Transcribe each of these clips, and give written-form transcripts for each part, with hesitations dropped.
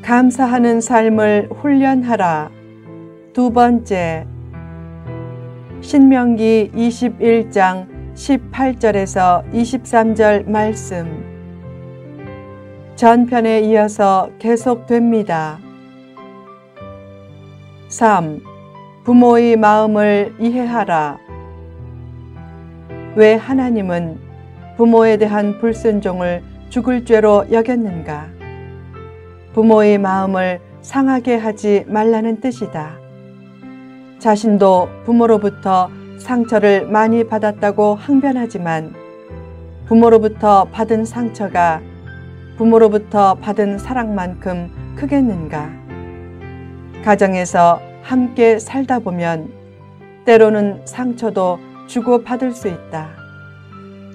감사하는 삶을 훈련하라. 두 번째, 신명기 21장 18절에서 23절 말씀. 전편에 이어서 계속됩니다. 3. 부모의 마음을 이해하라. 왜 하나님은 부모에 대한 불순종을 죽을 죄로 여겼는가? 부모의 마음을 상하게 하지 말라는 뜻이다. 자신도 부모로부터 상처를 많이 받았다고 항변하지만 부모로부터 받은 상처가 부모로부터 받은 사랑만큼 크겠는가? 가정에서 함께 살다 보면 때로는 상처도 주고받을 수 있다.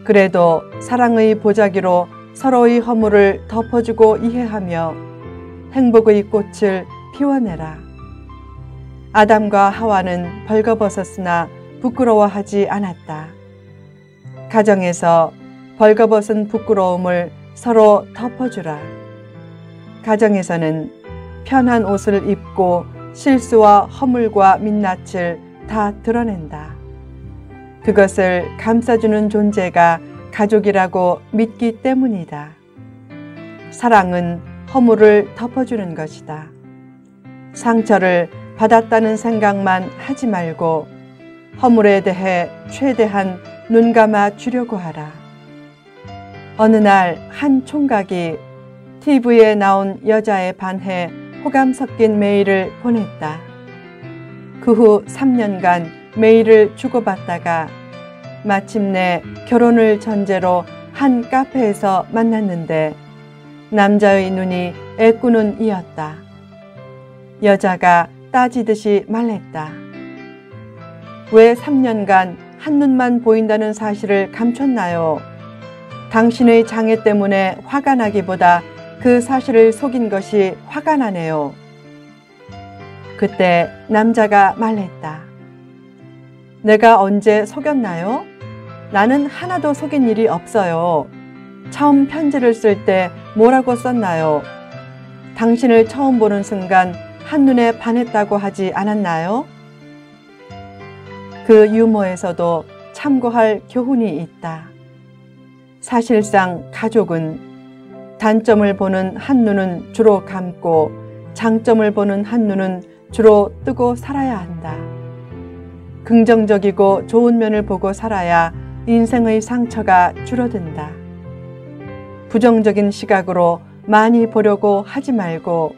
그래도 사랑의 보자기로 서로의 허물을 덮어주고 이해하며 행복의 꽃을 피워내라. 아담과 하와는 벌거벗었으나 부끄러워하지 않았다. 가정에서 벌거벗은 부끄러움을 서로 덮어주라. 가정에서는 편한 옷을 입고 실수와 허물과 민낯을 다 드러낸다. 그것을 감싸주는 존재가 가족이라고 믿기 때문이다. 사랑은 허물을 덮어주는 것이다. 상처를 받았다는 생각만 하지 말고 허물에 대해 최대한 눈감아 주려고 하라. 어느 날 한 총각이 TV에 나온 여자에 반해 호감 섞인 메일을 보냈다. 그 후 3년간 메일을 주고받다가 마침내 결혼을 전제로 한 카페에서 만났는데 남자의 눈이 애꾸는 이였다. 여자가 따지듯이 말했다. 왜 3년간 한눈만 보인다는 사실을 감췄나요? 당신의 장애 때문에 화가 나기보다 그 사실을 속인 것이 화가 나네요. 그때 남자가 말했다. 내가 언제 속였나요? 나는 하나도 속인 일이 없어요. 처음 편지를 쓸 때 뭐라고 썼나요? 당신을 처음 보는 순간 한눈에 반했다고 하지 않았나요? 그 유머에서도 참고할 교훈이 있다. 사실상 가족은 단점을 보는 한눈은 주로 감고 장점을 보는 한눈은 주로 뜨고 살아야 한다. 긍정적이고 좋은 면을 보고 살아야 인생의 상처가 줄어든다. 부정적인 시각으로 많이 보려고 하지 말고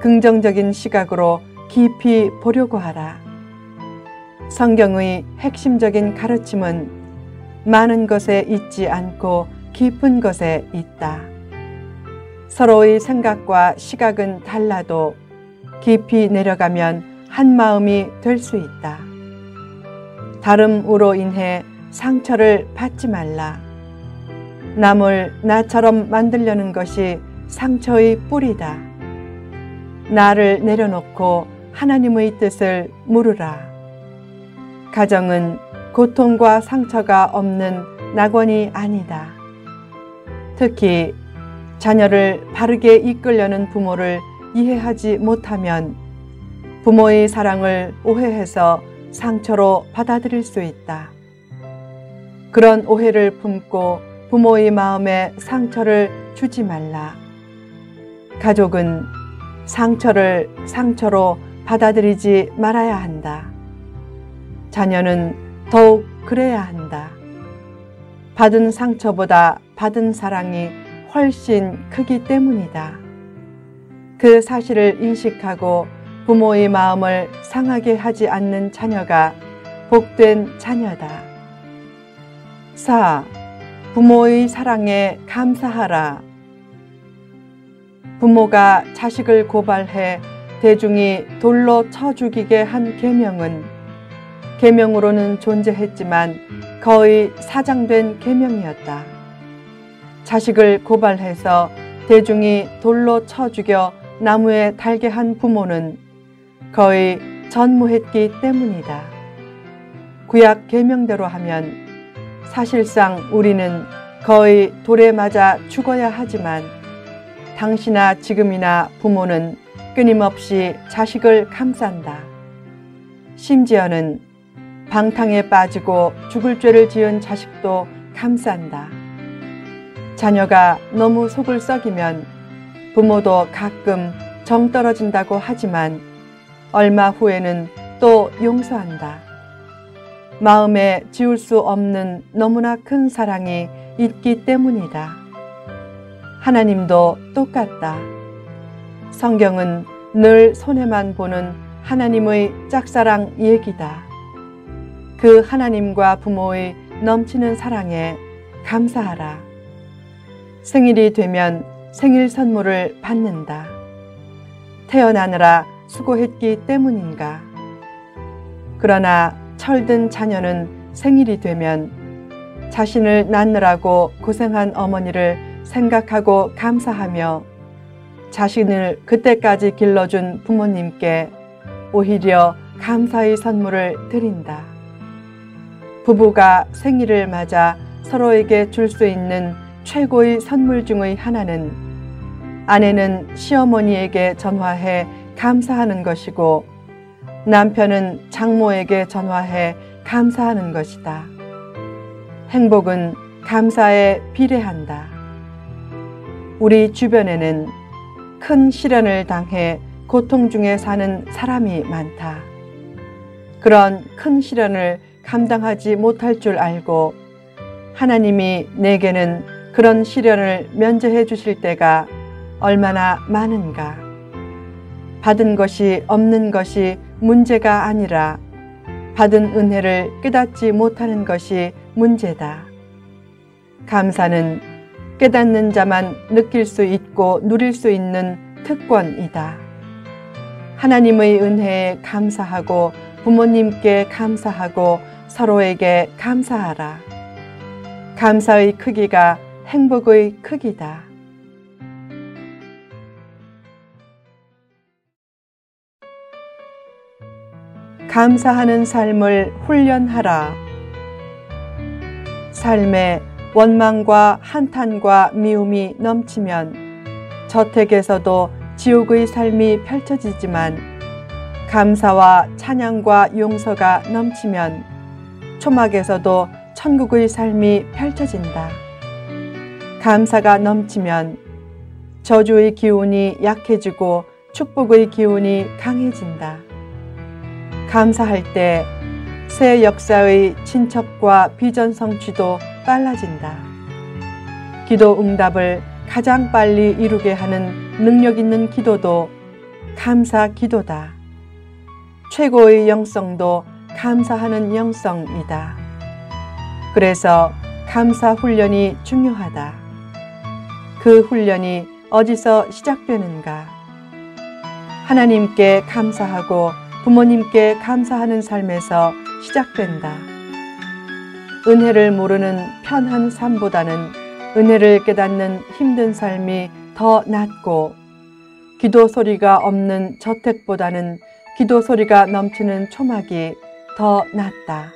긍정적인 시각으로 깊이 보려고 하라. 성경의 핵심적인 가르침은 많은 것에 있지 않고 깊은 것에 있다. 서로의 생각과 시각은 달라도 깊이 내려가면 한 마음이 될 수 있다. 다름으로 인해 상처를 받지 말라. 남을 나처럼 만들려는 것이 상처의 뿌리다. 나를 내려놓고 하나님의 뜻을 물으라. 가정은 고통과 상처가 없는 낙원이 아니다. 특히 자녀를 바르게 이끌려는 부모를 이해하지 못하면 부모의 사랑을 오해해서 상처로 받아들일 수 있다. 그런 오해를 품고 부모의 마음에 상처를 주지 말라. 가족은 상처를 상처로 받아들이지 말아야 한다. 자녀는 더욱 그래야 한다. 받은 상처보다 받은 사랑이 훨씬 크기 때문이다. 그 사실을 인식하고 부모의 마음을 상하게 하지 않는 자녀가 복된 자녀다. 4. 부모의 사랑에 감사하라. 부모가 자식을 고발해 대중이 돌로 쳐 죽이게 한 계명은 계명으로는 존재했지만 거의 사장된 계명이었다. 자식을 고발해서 대중이 돌로 쳐 죽여 나무에 달게 한 부모는 거의 전무했기 때문이다. 구약 계명대로 하면 사실상 우리는 거의 돌에 맞아 죽어야 하지만 당시나 지금이나 부모는 끊임없이 자식을 감싼다. 심지어는 방탕에 빠지고 죽을 죄를 지은 자식도 감싼다. 자녀가 너무 속을 썩이면 부모도 가끔 정 떨어진다고 하지만 얼마 후에는 또 용서한다. 마음에 지울 수 없는 너무나 큰 사랑이 있기 때문이다. 하나님도 똑같다. 성경은 늘 손해만 보는 하나님의 짝사랑 얘기다. 그 하나님과 부모의 넘치는 사랑에 감사하라. 생일이 되면 생일 선물을 받는다. 태어나느라 수고했기 때문인가? 그러나 철든 자녀는 생일이 되면 자신을 낳느라고 고생한 어머니를 생각하고 감사하며 자신을 그때까지 길러준 부모님께 오히려 감사의 선물을 드린다. 부부가 생일을 맞아 서로에게 줄 수 있는 최고의 선물 중의 하나는 아내는 시어머니에게 전화해 감사하는 것이고 남편은 장모에게 전화해 감사하는 것이다. 행복은 감사에 비례한다. 우리 주변에는 큰 시련을 당해 고통 중에 사는 사람이 많다. 그런 큰 시련을 감당하지 못할 줄 알고 하나님이 내게는 그런 시련을 면제해 주실 때가 얼마나 많은가. 받은 것이 없는 것이 문제가 아니라 받은 은혜를 깨닫지 못하는 것이 문제다. 감사는 깨닫는 자만 느낄 수 있고 누릴 수 있는 특권이다. 하나님의 은혜에 감사하고 부모님께 감사하고 서로에게 감사하라. 감사의 크기가 행복의 크기다. 감사하는 삶을 훈련하라. 삶에 원망과 한탄과 미움이 넘치면 저택에서도 지옥의 삶이 펼쳐지지만 감사와 찬양과 용서가 넘치면 초막에서도 천국의 삶이 펼쳐진다. 감사가 넘치면 저주의 기운이 약해지고 축복의 기운이 강해진다. 감사할 때 새 역사의 친척과 비전 성취도 빨라진다. 기도 응답을 가장 빨리 이루게 하는 능력 있는 기도도 감사 기도다. 최고의 영성도 감사하는 영성이다. 그래서 감사 훈련이 중요하다. 그 훈련이 어디서 시작되는가? 하나님께 감사하고 부모님께 감사하는 삶에서 시작된다. 은혜를 모르는 편한 삶보다는 은혜를 깨닫는 힘든 삶이 더 낫고 기도 소리가 없는 저택보다는 기도 소리가 넘치는 초막이 더 낫다.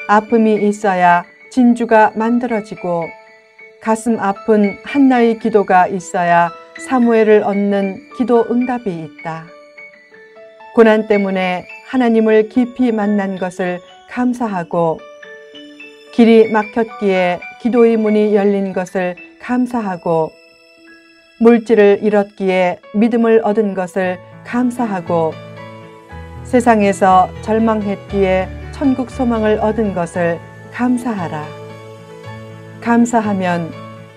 아픔이 있어야 진주가 만들어지고 가슴 아픈 한나의 기도가 있어야 사무엘을 얻는 기도 응답이 있다. 고난 때문에 하나님을 깊이 만난 것을 감사하고 길이 막혔기에 기도의 문이 열린 것을 감사하고 물질을 잃었기에 믿음을 얻은 것을 감사하고 세상에서 절망했기에 천국 소망을 얻은 것을 감사하라. 감사하면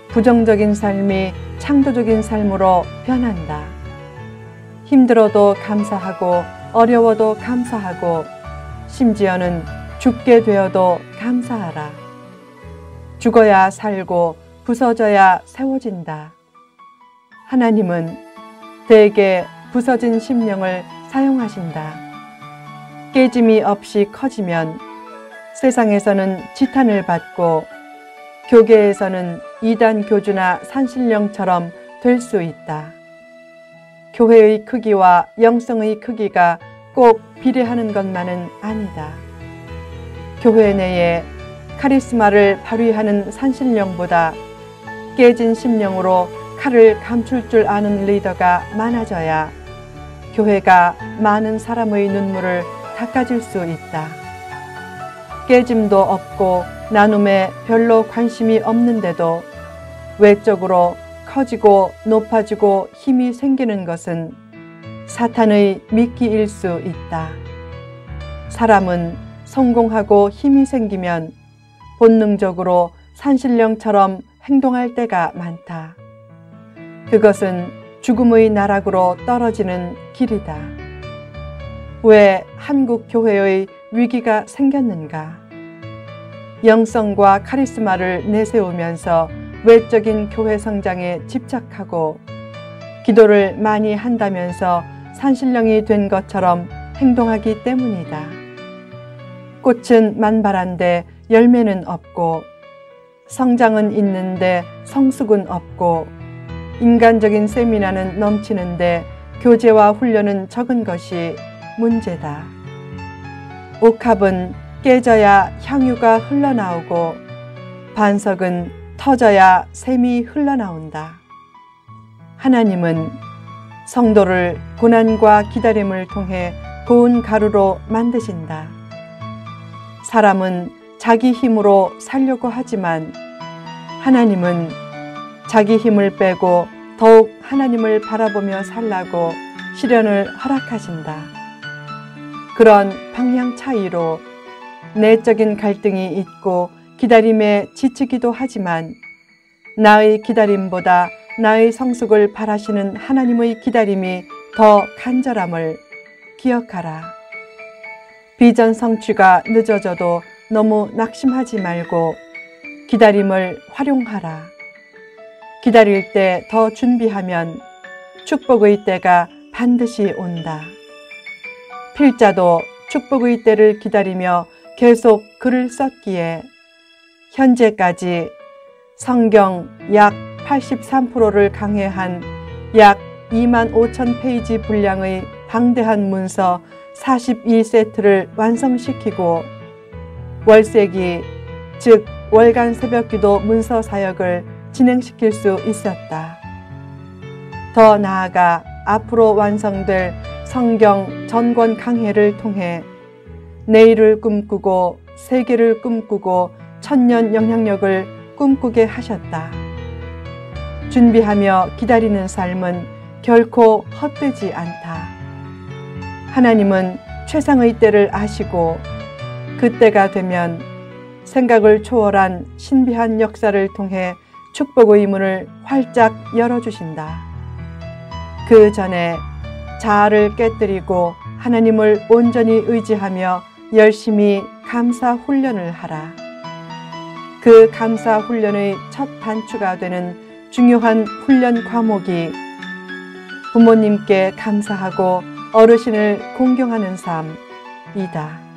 부정적인 삶이 창조적인 삶으로 변한다. 힘들어도 감사하고 어려워도 감사하고 심지어는 죽게 되어도 감사하라. 죽어야 살고 부서져야 세워진다. 하나님은 대개 부서진 심령을 사용하신다. 깨짐이 없이 커지면 세상에서는 지탄을 받고 교계에서는 이단 교주나 산신령처럼 될 수 있다. 교회의 크기와 영성의 크기가 꼭 비례하는 것만은 아니다. 교회 내에 카리스마를 발휘하는 산신령보다 깨진 심령으로 칼을 감출 줄 아는 리더가 많아져야 교회가 많은 사람의 눈물을 닦아줄 수 있다. 깨짐도 없고 나눔에 별로 관심이 없는데도 외적으로 커지고 높아지고 힘이 생기는 것은 사탄의 미끼일 수 있다. 사람은 성공하고 힘이 생기면 본능적으로 산신령처럼 행동할 때가 많다. 그것은 죽음의 나락으로 떨어지는 길이다. 왜 한국 교회의 위기가 생겼는가? 영성과 카리스마를 내세우면서 외적인 교회 성장에 집착하고 기도를 많이 한다면서 산신령이 된 것처럼 행동하기 때문이다. 꽃은 만발한데 열매는 없고 성장은 있는데 성숙은 없고 인간적인 세미나는 넘치는데 교제와 훈련은 적은 것이 문제다. 옥합은 깨져야 향유가 흘러나오고 반석은 터져야 샘이 흘러나온다. 하나님은 성도를 고난과 기다림을 통해 고운 가루로 만드신다. 사람은 자기 힘으로 살려고 하지만 하나님은 자기 힘을 빼고 더욱 하나님을 바라보며 살라고 시련을 허락하신다. 그런 방향 차이로 내적인 갈등이 있고 기다림에 지치기도 하지만 나의 기다림보다 나의 성숙을 바라시는 하나님의 기다림이 더 간절함을 기억하라. 비전 성취가 늦어져도 너무 낙심하지 말고 기다림을 활용하라. 기다릴 때 더 준비하면 축복의 때가 반드시 온다. 필자도 축복의 때를 기다리며 계속 글을 썼기에 현재까지 성경 약 83%를 강해한 약 25,000페이지 분량의 방대한 문서 42세트를 완성시키고 월세기, 즉 월간 새벽기도 문서 사역을 진행시킬 수 있었다. 더 나아가 앞으로 완성될 성경 전권 강해를 통해 내일을 꿈꾸고 세계를 꿈꾸고 천년 영향력을 꿈꾸게 하셨다. 준비하며 기다리는 삶은 결코 헛되지 않다. 하나님은 최상의 때를 아시고 그때가 되면 생각을 초월한 신비한 역사를 통해 축복의 문을 활짝 열어주신다. 그 전에 자아를 깨뜨리고 하나님을 온전히 의지하며 열심히 감사 훈련을 하라. 그 감사 훈련의 첫 단추가 되는 중요한 훈련 과목이 부모님께 감사하고 어르신을 공경하는 삶이다.